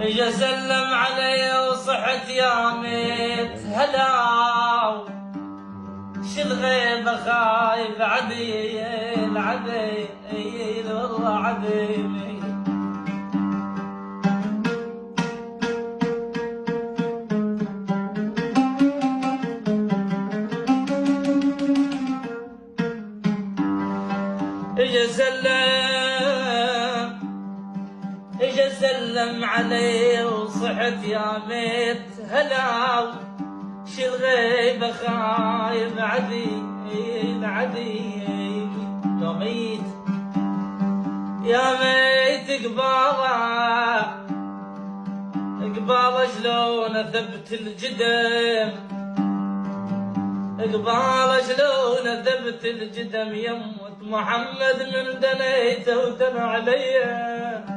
اجا سلم علي وصحت يا ميت هلا، شل غيبة خايف عديل عديل والله عديل. اجا سلم علي وصحت يا ميت هلا، شل غيبة خايف عديل عديل. يا ميت قباله شلون اثبت الجدم، قباله شلون اثبت الجدم. يموت محمد من دنيته ودن علي،